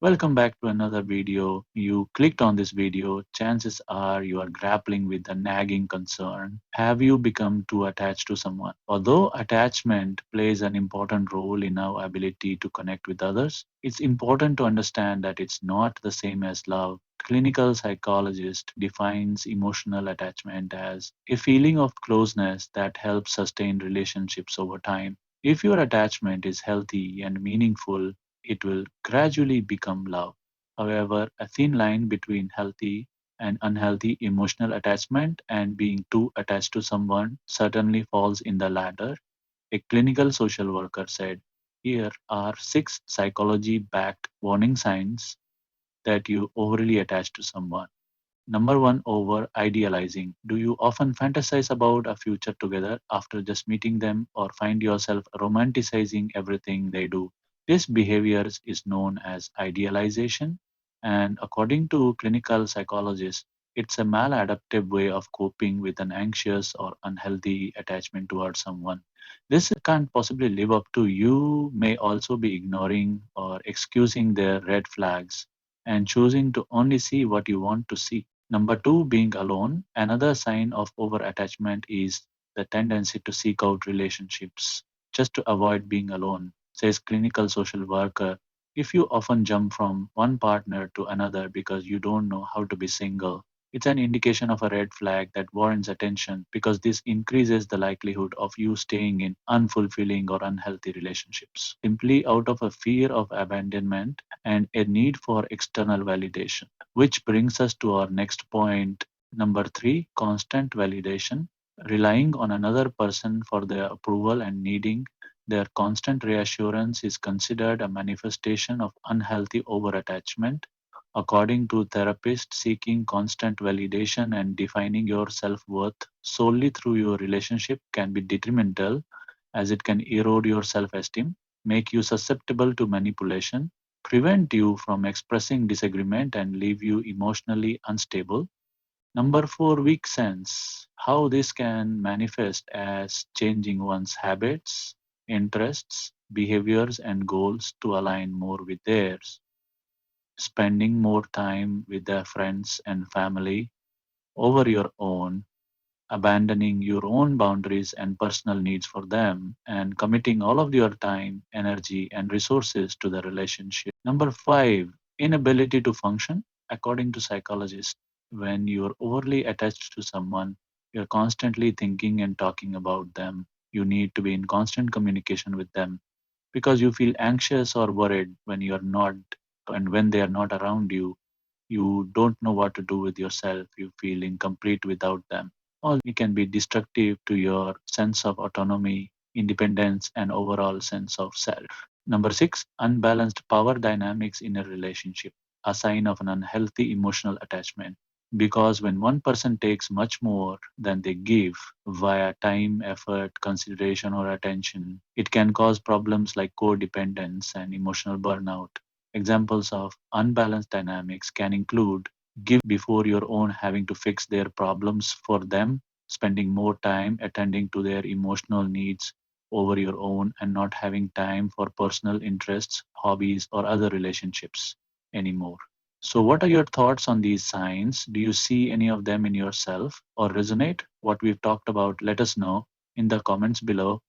Welcome back to another video. You clicked on this video, chances are you are grappling with a nagging concern. Have you become too attached to someone? Although attachment plays an important role in our ability to connect with others, it's important to understand that it's not the same as love. Clinical psychologist defines emotional attachment as a feeling of closeness that helps sustain relationships over time. If your attachment is healthy and meaningful, it will gradually become love. However, a thin line between healthy and unhealthy emotional attachment and being too attached to someone certainly falls in the latter. A clinical social worker said, here are six psychology backed warning signs that you overly attach to someone. Number one, over idealizing. Do you often fantasize about a future together after just meeting them, or find yourself romanticizing everything they do? This behavior is known as idealization, and according to clinical psychologists, it's a maladaptive way of coping with an anxious or unhealthy attachment towards someone. This can't possibly live up to. You may also be ignoring or excusing their red flags and choosing to only see what you want to see. Number two, being alone. Another sign of over attachment is the tendency to seek out relationships just to avoid being alone, says clinical social worker. If you often jump from one partner to another because you don't know how to be single, it's an indication of a red flag that warrants attention because this increases the likelihood of you staying in unfulfilling or unhealthy relationships simply out of a fear of abandonment and a need for external validation. Which brings us to our next point, number three, constant validation. Relying on another person for their approval and needing their constant reassurance is considered a manifestation of unhealthy overattachment. According to therapists, seeking constant validation and defining your self worth solely through your relationship can be detrimental as it can erode your self esteem, make you susceptible to manipulation, prevent you from expressing disagreement, and leave you emotionally unstable. Number four, weak sense. How this can manifest as changing one's habits, interests, behaviors, and goals to align more with theirs, spending more time with their friends and family over your own, abandoning your own boundaries and personal needs for them, and committing all of your time, energy, and resources to the relationship. Number five, inability to function. According to psychologists, when you're overly attached to someone, you're constantly thinking and talking about them. You need to be in constant communication with them because you feel anxious or worried when you're not, and when they are not around you, you don't know what to do with yourself. You feel incomplete without them. Or it can be destructive to your sense of autonomy, independence, and overall sense of self. Number six, unbalanced power dynamics in a relationship, a sign of an unhealthy emotional attachment. Because when one person takes much more than they give via time, effort, consideration, or attention, it can cause problems like codependence and emotional burnout. Examples of unbalanced dynamics can include giving before your own having to fix their problems for them, spending more time attending to their emotional needs over your own, and not having time for personal interests, hobbies, or other relationships anymore. So, what are your thoughts on these signs? Do you see any of them in yourself or resonate? What we've talked about, let us know in the comments below.